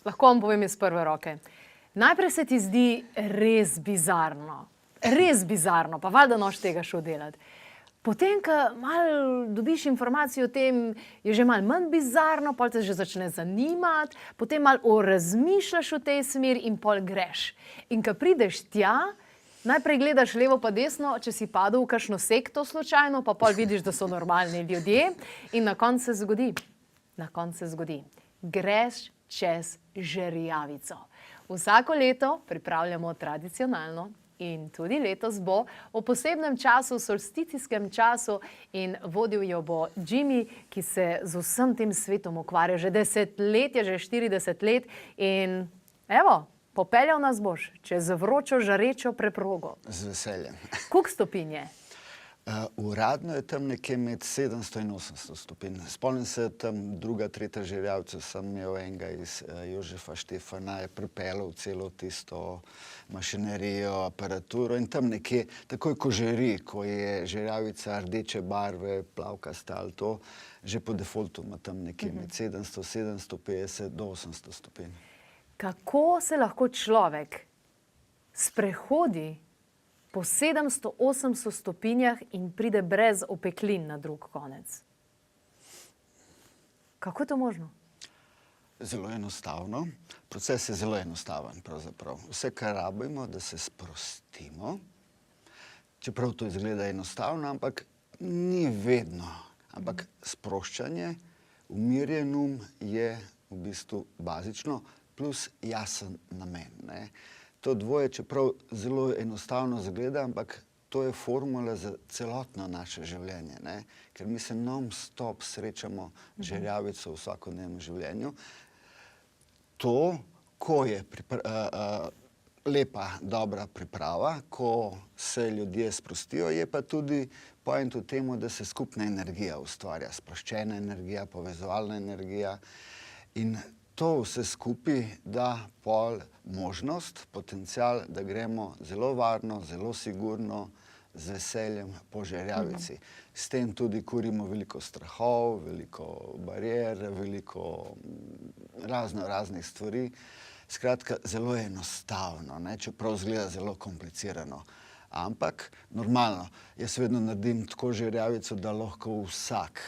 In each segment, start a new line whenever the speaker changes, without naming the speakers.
Lahko vam povem iz prve roke. Najprej se ti zdi res bizarno, pa valjda noš tega šel delati. Potem, ko malo dobiš informacijo o tem, je že malo manj bizarno, pol te že začne zanimati, potem malo razmišljaš v tej smeri in pol greš. In ko prideš tja, najprej gledaš levo pa desno, če si padel v kakšno sekto slučajno, pa pol vidiš, da so normalni ljudje in na koncu se zgodi. Greš čez žerjavico. Vsako leto pripravljamo tradicionalno in tudi letos bo v posebnem času, solsticijskem času in vodil jo bo Jimmy, ki se z vsem tem svetom ukvarja že 10 let, že 40 let in evo, popeljal nas boš čez vročo žarečo preprogo.
Z veseljem.
Koliko stopinj je?
Uradno je tam nekje med 700 in 800 stopinj. Spomnim se tam druga, tretja žerjavica, sem imel enega iz Jožefa Štefana, je pripeljal celo tisto mašinerijo, aparaturo in tam nekje, takoj ko žeri, ko je žerjavica rdeče barve, plavkasta ali to, že po defaultu ima tam nekje med 700, 750 do 800 stopinj.
Kako se lahko človek sprehodi po 700-800 stopinjah in pride brez opeklin na drug konec? Kako je to možno?
Zelo enostavno. Proces je zelo enostaven pravzaprav. Vse, kar rabimo, da se sprostimo, čeprav to izgleda enostavno, ampak ni vedno. Ampak sproščanje, umirjen um je v bistvu bazično, plus jasen namen, ne. To dvoje, čeprav zelo enostavno zgleda, ampak to je formula za celotno naše življenje, ne? Ker mi se non-stop srečamo z žerjavico v vsakodnevnem življenju. To, ko je lepa, dobra priprava, ko se ljudje sprostijo, je pa tudi point v temu, da se skupna energija ustvarja, sproščena energija, povezovalna energija in to vse skupaj da pol možnost, potencial, da gremo zelo varno, zelo sigurno, z veseljem po žerjavici. S tem tudi kurimo veliko strahov, veliko barier, veliko raznih stvari. Skratka, zelo enostavno, ne, čeprav izgleda zelo komplicirano. Ampak normalno, jaz vedno naredim tako žerjavico, da lahko vsak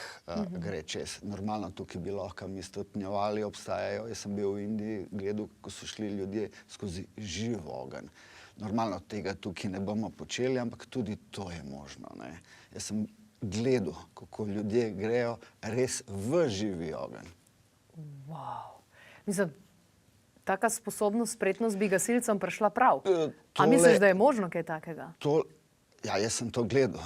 gre čez. Normalno, tukaj bi lahko mi stopnjevali, obstajajo. Jaz sem bil v Indiji, gledal, ko so šli ljudje skozi živ ogenj. Normalno tega tukaj ne bomo počeli, ampak tudi to je možno, ne. Jaz sem gledal, kako ljudje grejo res v živi ogenj.
Wow. Mislim, taka sposobnost, spretnost bi gasilcem prišla prav. A misliš, da je možno kaj takega?
Ja, jaz sem to gledal.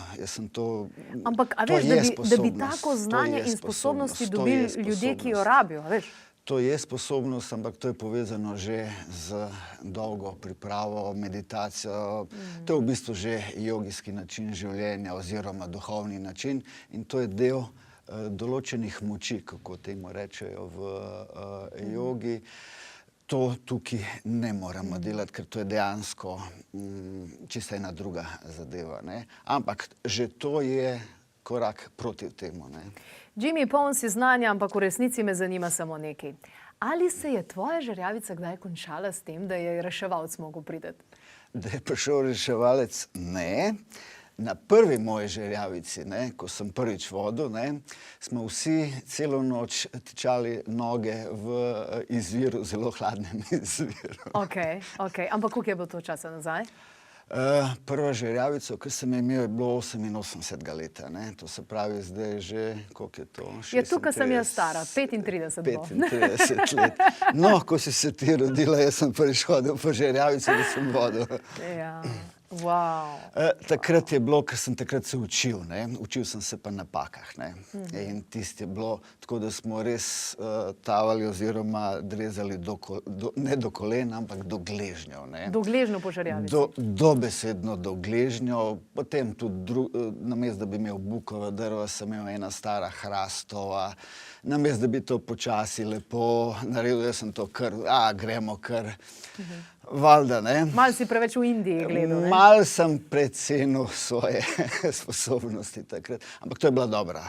Ampak, a veš, da bi tako znanje in sposobnosti dobili ljudje, ki jo rabijo, a veš?
To je sposobnost, ampak to je povezano že z dolgo pripravo, meditacijo. To je v bistvu že jogijski način življenja oziroma duhovni način in to je del določenih moči, kako temu rečejo v jogi. To tukaj ne moramo delati, ker to je dejansko čisto ena druga zadeva, ne. Ampak že to je korak proti temu, ne.
Jimmy, poln si znanja, ampak v resnici me zanima samo nekaj. Ali se je tvoja žerjavica kdaj končala s tem, da je reševalec mogel priti?
Da je prišel reševalec? Ne. Na prvi moji žerjavici, ne, ko sem prvič vodil, ne, smo vsi celo noč tičali noge v izviru, zelo hladnem izviru.
Okej. Ampak koliko je bilo to časa nazaj?
Prva žerjavica, ki sem imel, je bilo 88. leta, ne. To se pravi, zdaj že, koliko je to?
Ja, tukaj sem jaz stara, 35 bo.
35 let. No, ko si se ti rodila, jaz sem prvič hodil po žerjavici, da sem vodil.
Ja. Wow.
Takrat je bilo, ker sem takrat se učil, ne. Učil sem se pa napakah, ne. In tisto je bilo tako, da smo res tavali oziroma drezali ne do kolen, ampak do gležnjev, ne.
Do gležnjev po žerjavici?
Dobesedno do gležnjev. Potem tudi namesto, da bi imel bukova drva, sem imel ena stara hrastova. Namesto, da bi to počasi lepo naredil, jaz sem to kar, gremo kar. Valjda, ne.
Malo si preveč v Indiji gledal, ne?
Mal sem precenil svoje sposobnosti takrat, ampak to je bila dobra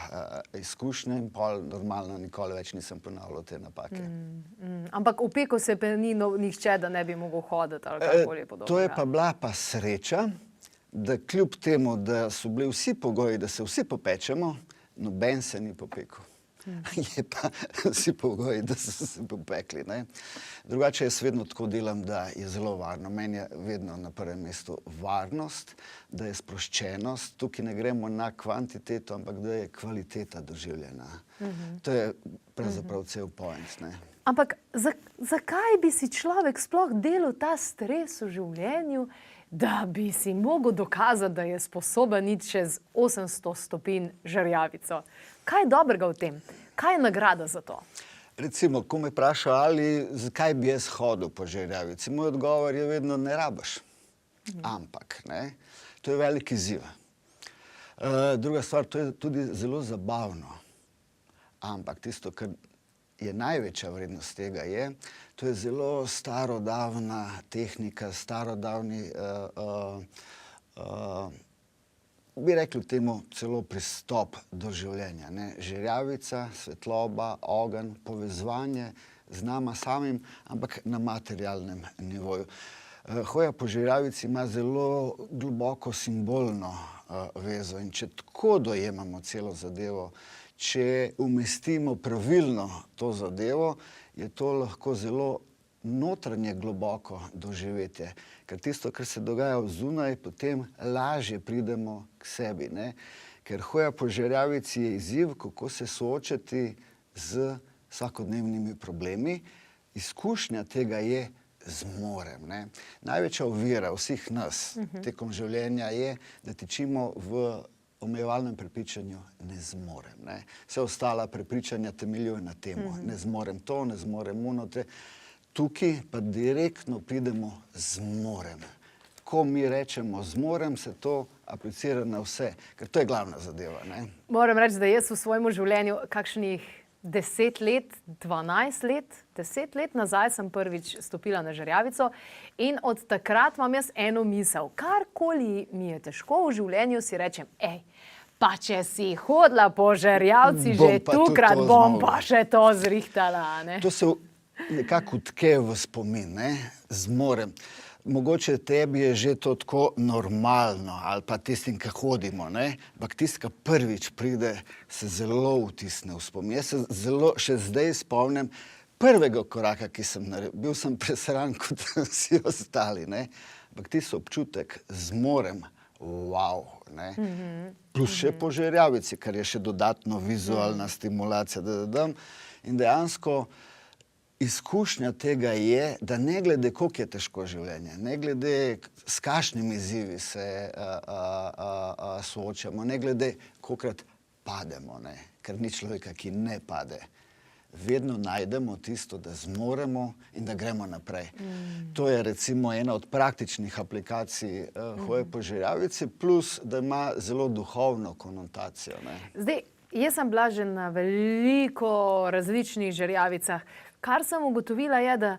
izkušnja in pol normalno nikoli več nisem ponavljal te napake.
Ampak v peku se pa ni nihče, da ne bi mogel hoditi ali karkoli podobnega.
To je pa bila pa sreča, da kljub temu, da so bili vsi pogoji, da se vsi popečemo, noben se ni popekel. Je pa vsi pogoji, da so se popekli, ne. Drugače jaz vedno tako delam, da je zelo varno. Meni je vedno na prvem mestu varnost, da je sproščenost. Tukaj ne gremo na kvantiteto, ampak da je kvaliteta doživljena. To je pravzaprav cel point, ne.
Ampak zakaj bi si človek sploh delal ta stres v življenju, da bi si mogel dokazati, da je sposoben iti čez 800 stopinj žerjavico? Kaj je dobrega v tem? Kaj je nagrada za to?
Recimo, ko me vprašajo, ali zakaj bi jaz hodil po žerjavici, moj odgovor je vedno ne rabiš. Ampak, ne, to je velik izziv. Druga stvar, to je tudi zelo zabavno. Ampak tisto, kar je največja vrednost tega je, to je zelo starodavna tehnika, starodavni, bi rekli temu celo pristop do življenja, ne. Žerjavica, svetloba, ogenj, povezovanje z nama samim, ampak na materialnem nivoju. Hoja po žerjavici ima zelo globoko simbolno vezo in če tako dojemamo celo zadevo, če umestimo pravilno to zadevo, je to lahko zelo notranje globoko doživetje. Ker tisto, kar se dogaja zunaj, potem lažje pridemo k sebi, ne. Ker hoja po žerjavici je izziv, kako se soočati z vsakodnevnimi problemi. Izkušnja tega je zmorem, ne. Največja ovira vseh nas tekom življenja je, da tičimo v omejevalnem prepričanju ne zmorem, ne. Vse ostala prepričanja temeljijo na temu. Ne zmorem to, ne zmorem ono. Tukaj pa direktno pridemo zmorem. Ko mi rečemo zmorem, se to aplicira na vse, ker to je glavna zadeva, ne.
Moram reči, da jaz v svojem življenju kakšnih 10 let, 12 let, 10 let nazaj sem prvič stopila na žerjavico in od takrat imam jaz eno misel. Karkoli mi je težko v življenju, si rečem, pa če si hodila po žerjavci že tukrat, bom pa še to zrihtala, ne.
To se nekako vtke v spomin, ne, zmorem. Mogoče tebi je že to tako normalno, ali pa tistim, ki hodimo, ne, ampak tisti, ki prvič pride, se zelo vtisne v spomin. Jaz se zelo še zdaj spomnim prvega koraka, ki sem naredil. Bil sem presran kot vsi ostali, ne, ampak tisti občutek zmorem, wow, ne. Plus še po žerjavici, kar je še dodatno vizualna stimulacija, da dam. In dejansko izkušnja tega je, da ne glede, koliko je težko življenje, ne glede, s kakšnimi izzivi se soočamo, ne glede, kolikokrat pademo, ne, ker ni človeka, ki ne pade. Vedno najdemo tisto, da zmoremo in da gremo naprej. To je recimo ena od praktičnih aplikacij hoje po žerjavici, plus da ima zelo duhovno konotacijo, ne.
Zdaj, jaz sem bila že na veliko različnih žerjavicah. Kar sem ugotovila je,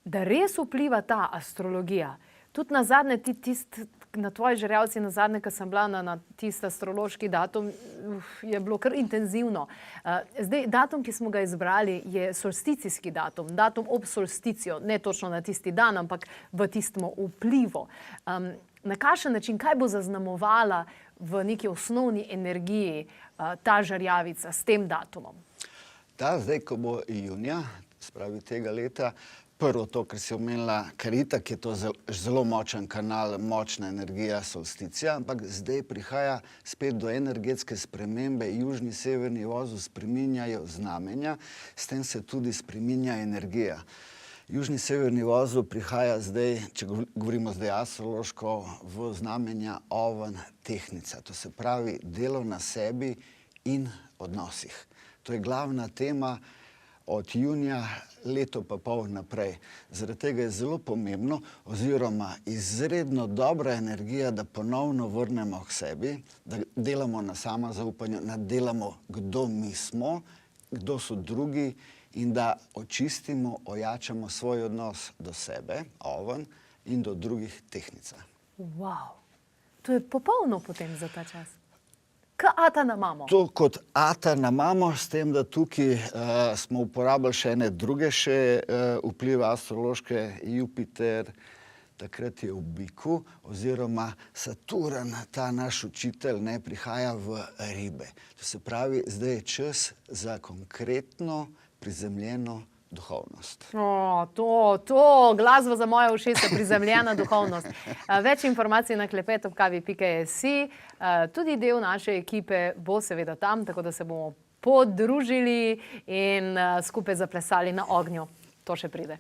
da res vpliva ta astrologija. Tudi nazadnje, na tvoji žerjavci, nazadnje, ko sem bila na tisti astrološki datum, je bilo kar intenzivno. Zdaj, datum, ki smo ga izbrali, je solsticijski datum, datum ob solsticijo, ne točno na tisti dan, ampak v tistem vplivu. Na kakšen način, kaj bo zaznamovala v neki osnovni energiji ta žerjavica s tem datumom?
Zdaj, ko bo junija, spravi tega leta, prvo to, kar si omenila, ker itak je to zelo močen kanal, močna energija solsticija, ampak zdaj prihaja spet do energetske spremembe, južni, severni vozu spreminjajo znamenja, s tem se tudi spreminja energija. Južni, severni vozu prihaja zdaj, če govorimo zdaj astrološko, v znamenja oven, tehnica. To se pravi delo na sebi in odnosih. To je glavna tema od junija leto pa pol naprej. Zaradi tega je zelo pomembno oziroma izredno dobra energija, da ponovno vrnemo k sebi, da delamo na samozaupanju, da delamo, kdo mi smo, kdo so drugi in da očistimo, ojačamo svoj odnos do sebe, oven, in do drugih, tehnica.
Wow. To je popolno potem za ta čas. Ata na mamo.
To kot ata na mamo, s tem, da tukaj smo uporabili še ene druge vplive astrološke, Jupiter, takrat je v biku, oziroma Saturn, ta naš učitelj, prihaja v ribe. To se pravi, zdaj je čas za konkretno prizemljeno duhovnost.
Glasba za moje ušesa, prizemljena duhovnost. Več informacij na klepet@kavi.si. Tudi del naše ekipe bo seveda tam, tako da se bomo podružili in skupaj zaplesali na ognju. To še pride.